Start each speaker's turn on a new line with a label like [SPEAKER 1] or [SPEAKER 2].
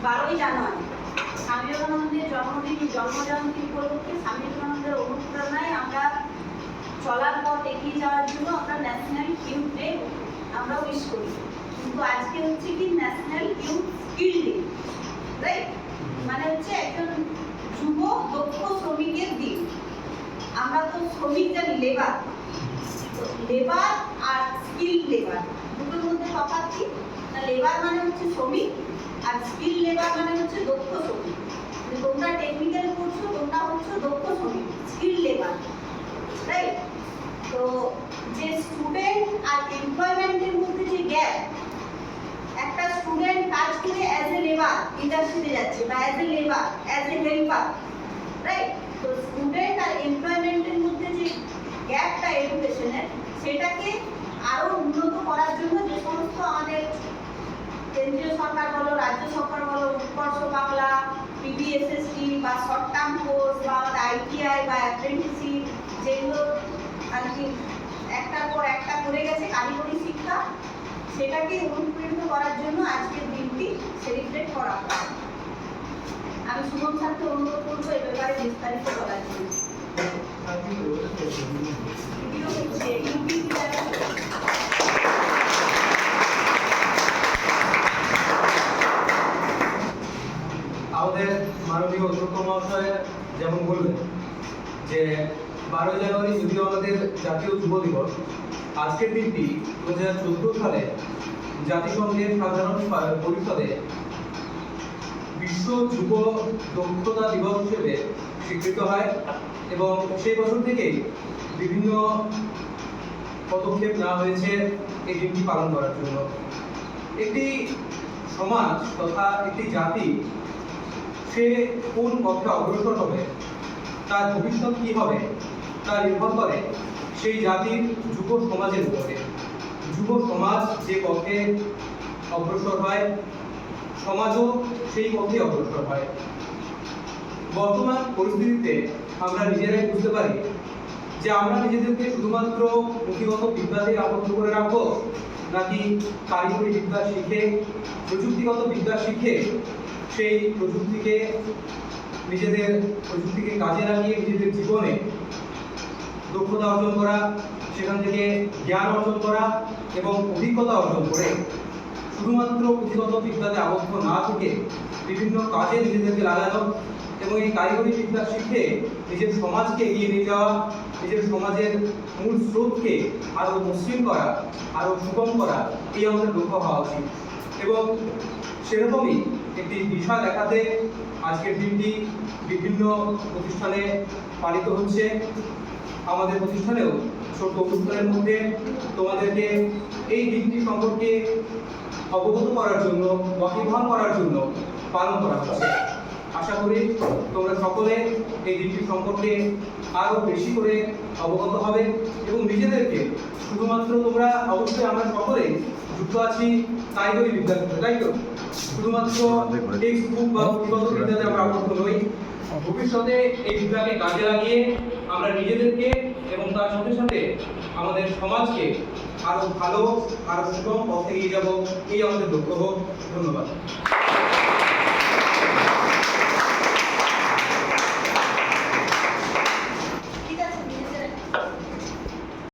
[SPEAKER 1] 12ই জানুয়ারি স্বামী বিবেকানন্দের জন্মজয়ন্তী উপলক্ষে স্বামী বিবেকানন্দের অনুপ্রেরণায় আমরা চলার পথ এগিয়ে যাওয়ার জন্য আমরা ন্যাশনাল ইউথ ডে আমরা উইশ করি। কিন্তু আজকে হচ্ছে কি national youth skill day, right? মানে হচ্ছে একজন যুব দক্ষ শ্রমিকের দিন। আমরা তো শ্রমিক জানি লেবার, লেবার আর স্কিল লেবার দুটোর মধ্যে তফাৎ কি না? লেবার মানে হচ্ছে শ্রমিক আর স্কিল লেবার মানে হচ্ছে দক্ষ শ্রমিক। তোমরা টেকনিক্যাল করছো, তোমরা হচ্ছে দক্ষ শ্রমিক, স্কিল লেবার, রাইট? তো যে স্টুডেন্ট আর এমপ্লয়মেন্টের মধ্যে যে গ্যাপ, একটা স্টুডেন্ট কাজ করে অ্যাজ এ লেবার ইন্ডাস্ট্রিতে যাচ্ছে বা as a labour, as a helper, right? তো স্টুডেন্ট আর এমপ্লয়মেন্টের মধ্যে যে গ্যাপটা এডুকেশনের, সেটাকে আরো উন্নত করার জন্য যে সমস্ত আমাদের কেন্দ্রীয় সরকার বলো, রাজ্য সরকার বলো, উৎকর্ষ বাংলা, পিবিএসএসটি বা শর্ট টার্ম কোর্স বা আমাদের আইটিআই বা অ্যাপ্রেন্টিসশিপ, যেগুলো আর কি একটার পর একটা করে গেছে কারিগরি শিক্ষা, সেটাকে অনুপ্রাণিত করার জন্য আজকের দিনটি সেলিব্রেট করা হয়। আমি শুভম স্যারকে অনুরোধ করবো এ ব্যাপারে বিস্তারিত বলার জন্য।
[SPEAKER 2] আমাদের মাননীয় অধ্যক্ষ মহাশয় যেমন বললেন যে 12 জানুয়ারি যদিও আমাদের জাতীয় যুব দিবস, আজকের দিনটি 2014 সালে জাতিসংঘের সাধারণ পরিষদে বিশ্ব যুব দক্ষতা দিবস হিসেবে স্বীকৃত হয় এবং সেই বছর থেকেই বিভিন্ন পদক্ষেপ নেওয়া হয়েছে এই দিনটি পালন করার জন্য। একটি সমাজ তথা একটি জাতি সে কোন পথে অগ্রসর হবে, তার ভবিষ্যৎ কি হবে, তা নির্ভর করে সেই জাতির যুব সমাজের উপরে। যুব সমাজ যে পথে অগ্রসর হয়, সমাজও সেই পথে অগ্রসর হয়। বর্তমান পরিস্থিতিতে আমরা নিজেরাই বুঝতে পারি যে আমরা নিজেদেরকে শুধুমাত্র পুঁথিগত বিদ্যাতে আবদ্ধ করে রাখবো, নাকি কারিগরি বিদ্যা শিখে, প্রযুক্তিগত বিদ্যা শিখে সেই প্রযুক্তিকে কাজে লাগিয়ে নিজেদের জীবনে দক্ষতা অর্জন করা, সেখান থেকে জ্ঞান অর্জন করা এবং অভিজ্ঞতা অর্জন করে শুধুমাত্র পুঁথিগত বিদ্যাতে আবদ্ধ না থেকে বিভিন্ন কাজে নিজেদেরকে লাগানো এবং এই কারিগরি বিদ্যা শিখে নিজের সমাজকে এগিয়ে নিয়ে যাওয়া, নিজের সমাজের মূল স্রোতকে আরও মসৃণ করা, আরও সুগম করা, এই আমাদের লক্ষ্য হওয়া উচিত। এবং সেরকমই একটি দিশা দেখাতে আজকের দিনটি বিভিন্ন প্রতিষ্ঠানে পালিত হচ্ছে। আমাদের প্রতিষ্ঠানেও ছোট অনুষ্ঠানের মধ্যে তোমাদেরকে এই দিনটি সম্পর্কে অবগত করার জন্য, ওয়াকিবহাল করার জন্য পালন করা হচ্ছে। আশা করি তোমরা সকলে এই দিনটি সম্পর্কে আরও বেশি করে অবগত হবে এবং নিজেদেরকে শুধুমাত্র তোমরা অবশ্যই আমরা সকলেই যুক্ত আছি কারিগরি বিদ্যার সাথে, তাই তো? শুধুমাত্র টেক্সট বুক বা পুঁথিগত বিদ্যাতে আমরা আবদ্ধ নই। ভবিষ্যতে এই বিদ্যাকে কাজে লাগিয়ে আমরা নিজেদেরকে এবং তার সাথে সাথে আমাদের সমাজকে আরো ভালো, আরো সুগম পথে এগিয়ে যাব, এই আমাদের লক্ষ্য। ধন্যবাদ।